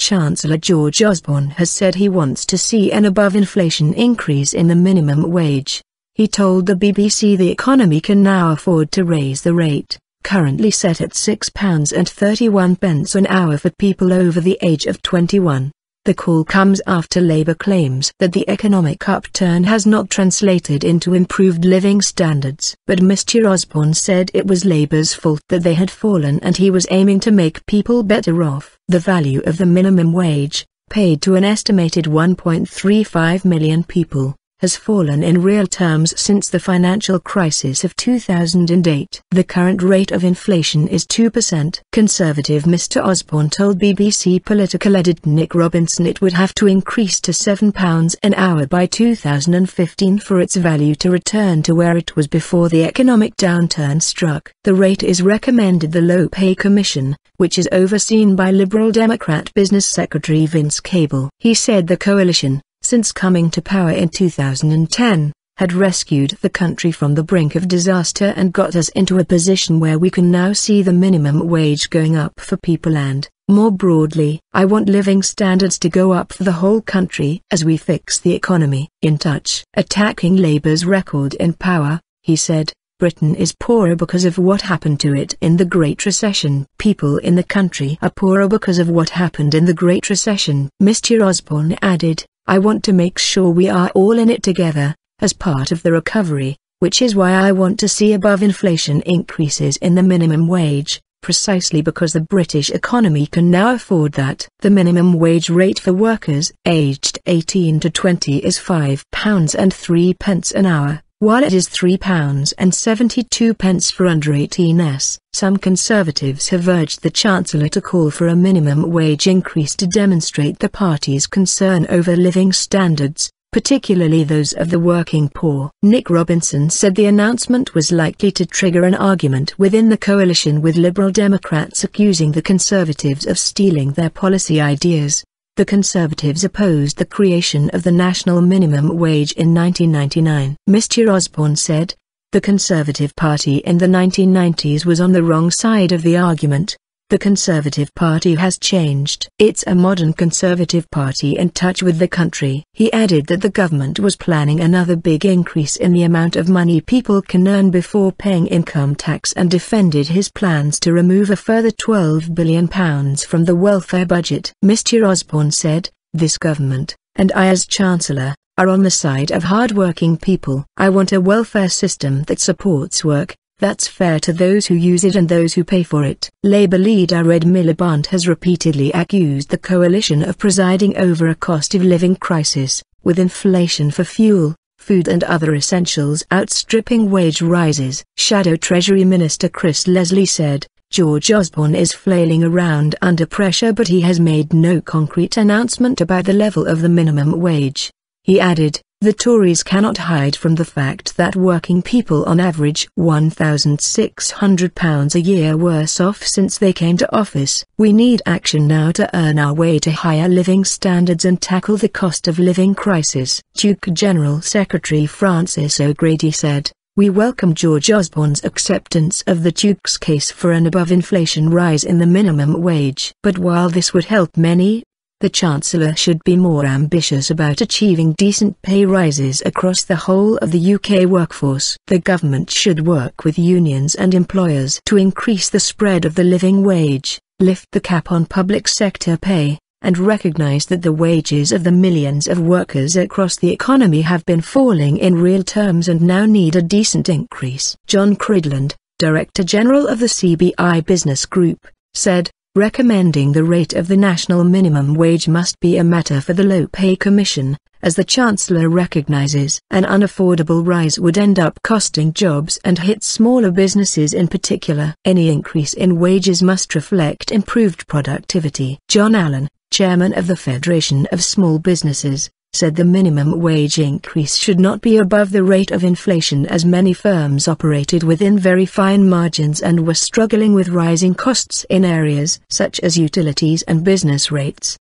Chancellor George Osborne has said he wants to see an above-inflation increase in the minimum wage. He told the BBC the economy can now afford to raise the rate, currently set at £6.31 an hour for people over the age of 21. The call comes after Labour claims that the economic upturn has not translated into improved living standards. But Mr Osborne said it was Labour's fault that they had fallen and he was aiming to make people better off. The value of the minimum wage, paid to an estimated 1.35 million people, has fallen in real terms since the financial crisis of 2008. The current rate of inflation is 2%. Conservative Mr Osborne told BBC political editor Nick Robinson it would have to increase to £7 an hour by 2015 for its value to return to where it was before the economic downturn struck. The rate is recommended the Low Pay Commission, which is overseen by Liberal Democrat Business Secretary Vince Cable. He said the coalition, since coming to power in 2010, had rescued the country from the brink of disaster and got us into a position where we can now see the minimum wage going up for people and, more broadly, I want living standards to go up for the whole country as we fix the economy. In touch, attacking Labour's record in power, he said, Britain is poorer because of what happened to it in the Great Recession. People in the country are poorer because of what happened in the Great Recession. Mr Osborne added, I want to make sure we are all in it together, as part of the recovery, which is why I want to see above-inflation increases in the minimum wage, precisely because the British economy can now afford that. The minimum wage rate for workers aged 18 to 20 is £5.03 an hour, while it is £3.72 for under 18s. Some Conservatives have urged the Chancellor to call for a minimum wage increase to demonstrate the party's concern over living standards, particularly those of the working poor. Nick Robinson said the announcement was likely to trigger an argument within the coalition, with Liberal Democrats accusing the Conservatives of stealing their policy ideas. The Conservatives opposed the creation of the national minimum wage in 1999. Mr Osborne said, the Conservative Party in the 1990s was on the wrong side of the argument. The Conservative Party has changed. It's a modern Conservative Party in touch with the country. He added that the government was planning another big increase in the amount of money people can earn before paying income tax and defended his plans to remove a further £12 billion from the welfare budget. Mr Osborne said, this government, and I as Chancellor, are on the side of hard-working people. I want a welfare system that supports work, that's fair to those who use it and those who pay for it. Labour leader Ed Miliband has repeatedly accused the coalition of presiding over a cost of living crisis, with inflation for fuel, food and other essentials outstripping wage rises. Shadow Treasury Minister Chris Leslie said, George Osborne is flailing around under pressure, but he has made no concrete announcement about the level of the minimum wage. He added, the Tories cannot hide from the fact that working people on average £1,600 a year worse off since they came to office. We need action now to earn our way to higher living standards and tackle the cost of living crisis. Duke General Secretary Francis O'Grady said, we welcome George Osborne's acceptance of the Duke's case for an above-inflation rise in the minimum wage. But while this would help many, the Chancellor should be more ambitious about achieving decent pay rises across the whole of the UK workforce. The government should work with unions and employers to increase the spread of the living wage, lift the cap on public sector pay, and recognise that the wages of the millions of workers across the economy have been falling in real terms and now need a decent increase. John Cridland, Director General of the CBI Business Group, said, recommending the rate of the national minimum wage must be a matter for the Low Pay Commission, as the Chancellor recognises an unaffordable rise would end up costing jobs and hit smaller businesses in particular. Any increase in wages must reflect improved productivity. John Allen, Chairman of the Federation of Small Businesses, said the minimum wage increase should not be above the rate of inflation, as many firms operated within very fine margins and were struggling with rising costs in areas such as utilities and business rates.